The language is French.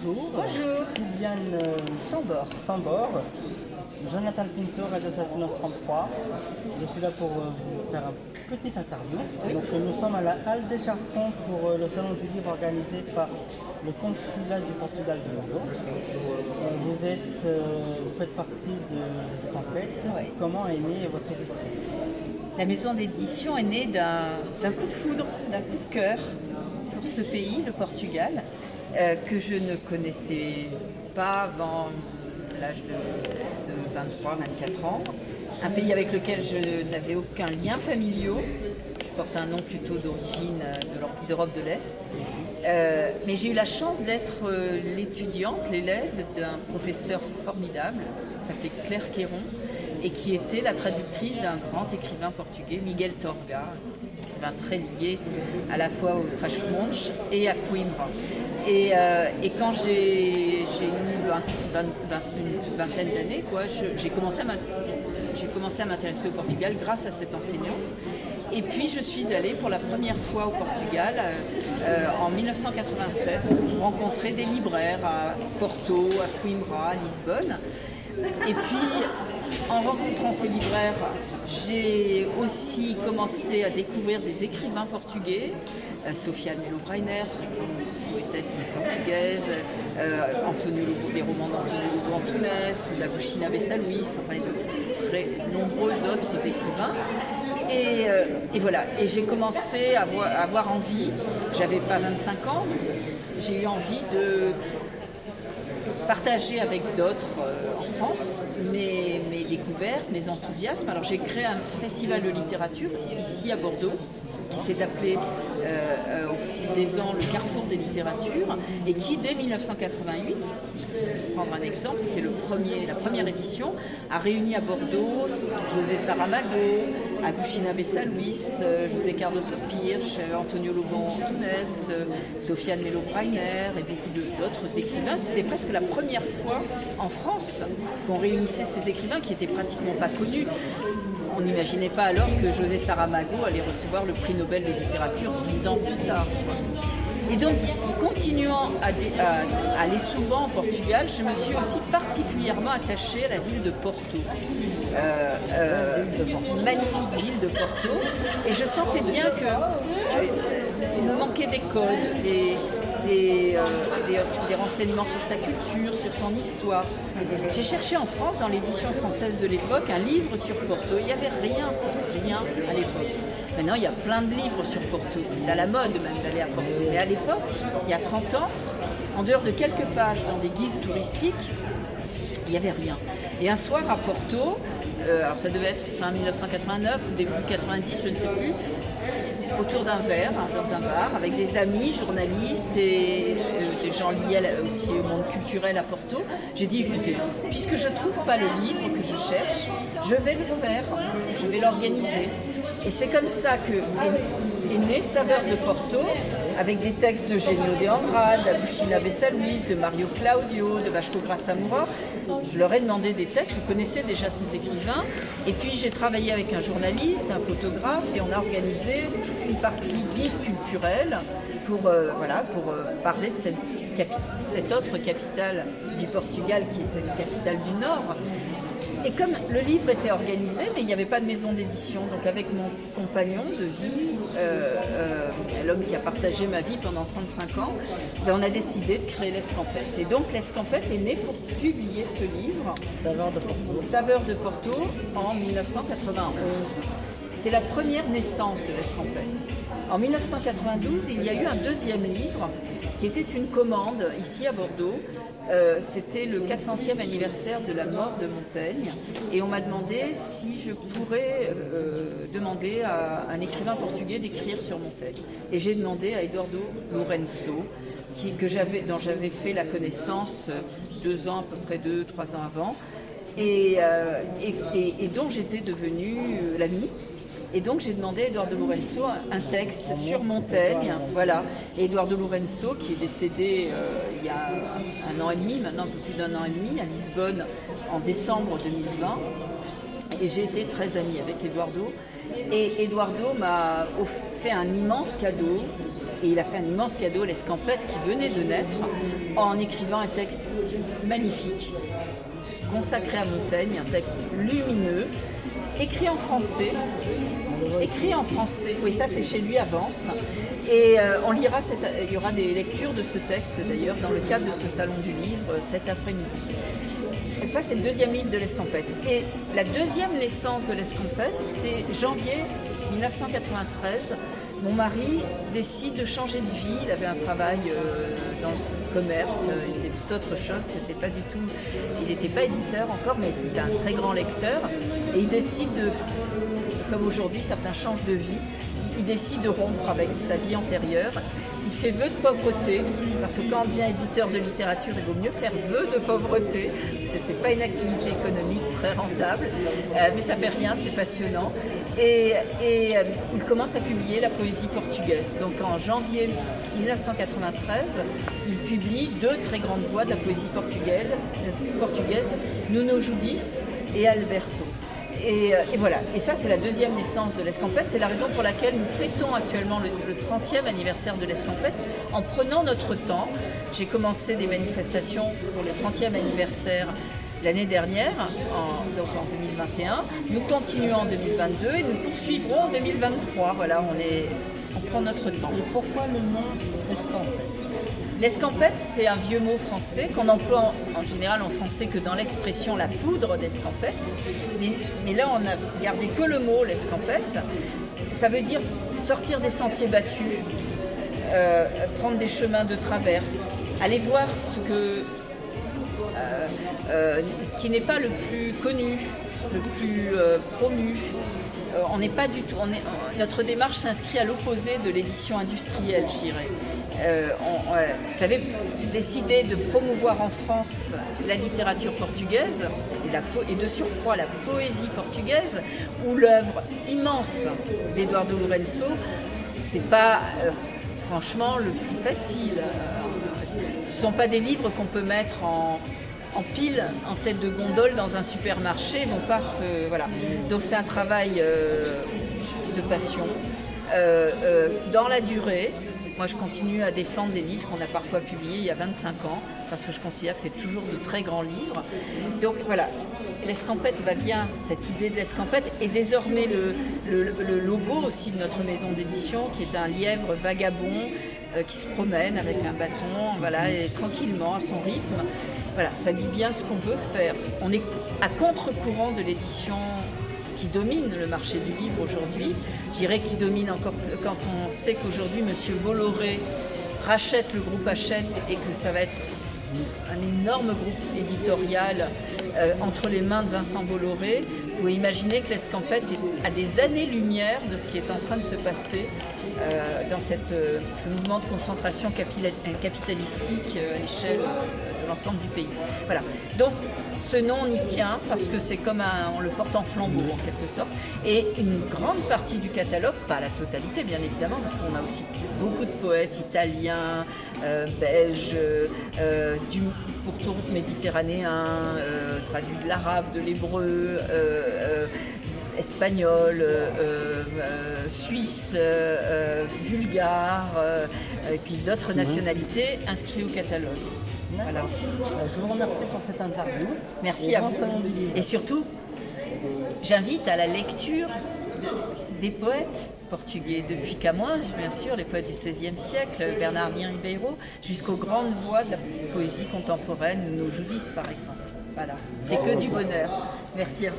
bonjour. Bonjour. Sylviane Sambor. Sambor. Jonathan Pinto, Radio Satinos 33. Je suis là pour vous faire un petit interview. Oui. Donc, nous sommes à la Halle des Chartrons pour le Salon du Livre organisé par le consulat du Portugal de Bordeaux. Vous faites partie de l'Escampette. Oui. Comment est née votre édition? La maison d'édition est née d'un coup de foudre, d'un coup de cœur pour ce pays, le Portugal, que je ne connaissais pas avant l'âge de 23-24 ans. Un pays avec lequel je n'avais aucun lien familial. Je porte un nom plutôt d'origine d'Europe de l'Est. Mais j'ai eu la chance d'être l'étudiante, l'élève d'un professeur formidable, qui s'appelait Claire Quéron, et qui était la traductrice d'un grand écrivain portugais, Miguel Torga, écrivain très lié à la fois au Trás-os-Montes et à Coimbra. Et quand j'ai eu une vingtaine d'années, j'ai commencé à m'intéresser au Portugal grâce à cette enseignante. Et puis je suis allée pour la première fois au Portugal en 1987 rencontrer des libraires à Porto, à Coimbra, à Lisbonne. Et puis en rencontrant ces libraires, j'ai aussi commencé à découvrir des écrivains portugais, Sofia Melo Breiner, très grande poétesse portugaise, les romans d'Antonio Lobo Antunes, ou d'Agostina Bessa Luís, enfin de très nombreux autres écrivains. Et voilà, et j'ai commencé à avoir envie, j'avais pas 25 ans, j'ai eu envie de partager avec d'autres en France mes découvertes, mes enthousiasmes. Alors j'ai créé un festival de littérature ici à Bordeaux qui s'est appelé au fil des ans le Carrefour des littératures et qui dès 1988, pour prendre un exemple, c'était la première édition, a réuni à Bordeaux José Saramago, Agostina Bessa Luís, José Cardoso Pirch, Antonio Lobo Antunes, Sofia Melo Breiner et beaucoup d'autres écrivains. C'était presque la première fois en France qu'on réunissait ces écrivains qui n'étaient pratiquement pas connus. On n'imaginait pas alors que José Saramago allait recevoir le prix Nobel de littérature 10 ans plus tard. Et donc, continuant à aller souvent au Portugal, je me suis aussi particulièrement attachée à la ville de Porto. Une magnifique ville de Porto. Et je sentais bien qu'il me manquait des codes, des renseignements sur sa culture, sur son histoire. J'ai cherché en France, dans l'édition française de l'époque, un livre sur Porto. Il n'y avait rien à l'époque. Maintenant, il y a plein de livres sur Porto. C'est à la mode même d'aller à Porto. Mais à l'époque, il y a 30 ans, en dehors de quelques pages dans des guides touristiques, il n'y avait rien. Et un soir à Porto, alors ça devait être fin 1989 ou début 90, je ne sais plus, autour d'un verre, dans un bar, avec des amis, journalistes et des gens liés aussi au monde culturel à Porto, j'ai dit écoutez, puisque je ne trouve pas le livre que je cherche, je vais le faire, je vais l'organiser. Et c'est comme ça est né Saveur de Porto, avec des textes de Genio de Andrade, d'Agostina Bessa Luís, de Mario Claudio, de Vasco Graça Moura. Je leur ai demandé des textes, je connaissais déjà ces écrivains. Et puis j'ai travaillé avec un journaliste, un photographe, et on a organisé toute une partie guide culturelle pour parler de cette autre capitale du Portugal, qui est cette capitale du Nord. Et comme le livre était organisé, mais il n'y avait pas de maison d'édition, donc avec mon compagnon de vie, l'homme qui a partagé ma vie pendant 35 ans, on a décidé de créer l'Escampette. Et donc l'Escampette est née pour publier ce livre, Saveur de Porto, en 1991. C'est la première naissance de l'Escampette. En 1992, il y a eu un deuxième livre qui était une commande ici à Bordeaux. C'était le 400e anniversaire de la mort de Montaigne et on m'a demandé si je pourrais demander à un écrivain portugais d'écrire sur Montaigne. Et j'ai demandé à Eduardo Lourenço, dont j'avais fait la connaissance 2 ans, à peu près 2-3 ans avant, et dont j'étais devenue l'amie. Et donc j'ai demandé à Eduardo Lourenço un texte sur Montaigne, voilà. Et Eduardo Lourenço, qui est décédé il y a 1 an et demi, maintenant un peu plus d'1 an et demi, à Lisbonne, en décembre 2020. Et j'ai été très amie avec Eduardo. Et Eduardo m'a fait un immense cadeau Et il a fait un immense cadeau à l'Escampette qui venait de naître en écrivant un texte magnifique, consacré à Montaigne, un texte lumineux, écrit en français, oui ça c'est chez lui Avance, et on lira, il y aura des lectures de ce texte d'ailleurs dans le cadre de ce salon du livre cet après-midi. Et ça c'est le deuxième livre de l'Escampette. Et la deuxième naissance de l'Escampette, c'est janvier 1993. Mon mari décide de changer de vie. Il avait un travail dans le commerce, il faisait tout autre chose. C'était pas du tout, il n'était pas éditeur encore, mais c'était un très grand lecteur. Et il décide de, comme aujourd'hui certains changent de vie, il décide de rompre avec sa vie antérieure. Il fait vœu de pauvreté, parce que quand on devient éditeur de littérature, il vaut mieux faire vœu de pauvreté, parce que c'est pas une activité économique très rentable, mais ça fait rien, c'est passionnant. Et il commence à publier la poésie portugaise. Donc en janvier 1993, il publie deux très grandes voix de la poésie portugaise, Nuno Judice et Alberto. Et voilà, et ça c'est la deuxième naissance de l'Escampette, c'est la raison pour laquelle nous fêtons actuellement le 30e anniversaire de l'Escampette en prenant notre temps. J'ai commencé des manifestations pour le 30e anniversaire l'année dernière, donc en 2021, nous continuons en 2022 et nous poursuivrons en 2023, voilà, on prend notre temps. Et pourquoi le nom Escampette? L'escampette, c'est un vieux mot français qu'on emploie en général en français que dans l'expression la poudre d'escampette. Mais là, on a gardé que le mot l'escampette. Ça veut dire sortir des sentiers battus, prendre des chemins de traverse, aller voir ce qui n'est pas le plus connu, le plus promu. On n'est pas du tout. Notre démarche s'inscrit à l'opposé de l'édition industrielle, je dirais. Vous avez décidé de promouvoir en France la littérature portugaise et de surcroît la poésie portugaise, où l'œuvre immense d'Eduardo Lourenço, c'est pas franchement le plus facile. Ce ne sont pas des livres qu'on peut mettre en pile, en tête de gondole dans un supermarché, vont pas se... Voilà. Donc c'est un travail de passion, dans la durée. Moi je continue à défendre des livres qu'on a parfois publiés il y a 25 ans, parce que je considère que c'est toujours de très grands livres. Donc voilà, l'Escampette va bien, cette idée de l'Escampette, et désormais le logo aussi de notre maison d'édition, qui est un lièvre vagabond, qui se promène avec un bâton, voilà, et tranquillement, à son rythme. Voilà, ça dit bien ce qu'on veut faire. On est à contre-courant de l'édition qui domine le marché du livre aujourd'hui. Je dirais qu'il domine encore quand on sait qu'aujourd'hui, M. Bolloré rachète le groupe Hachette et que ça va être un énorme groupe éditorial entre les mains de Vincent Bolloré. Vous pouvez imaginer que l'Escampette est à des années-lumière de ce qui est en train de se passer dans ce mouvement de concentration capitalistique à l'échelle de l'ensemble du pays. Voilà. Donc ce nom on y tient parce que c'est comme on le porte en flambeau en quelque sorte. Et une grande partie du catalogue, pas la totalité bien évidemment, parce qu'on a aussi beaucoup de poètes italiens, belges, du pourtour méditerranéen, traduit de l'arabe, de l'hébreu, espagnol, suisse, bulgare, et puis d'autres nationalités inscrits au catalogue. Voilà. Je vous remercie pour cette interview. Merci à vous. Et surtout, j'invite à la lecture des poètes portugais, depuis Camões, bien sûr, les poètes du XVIe siècle, Bernardino Ribeiro, jusqu'aux grandes voix de la poésie contemporaine, Nuno Judice par exemple. Voilà, c'est que du bonheur. Merci à vous.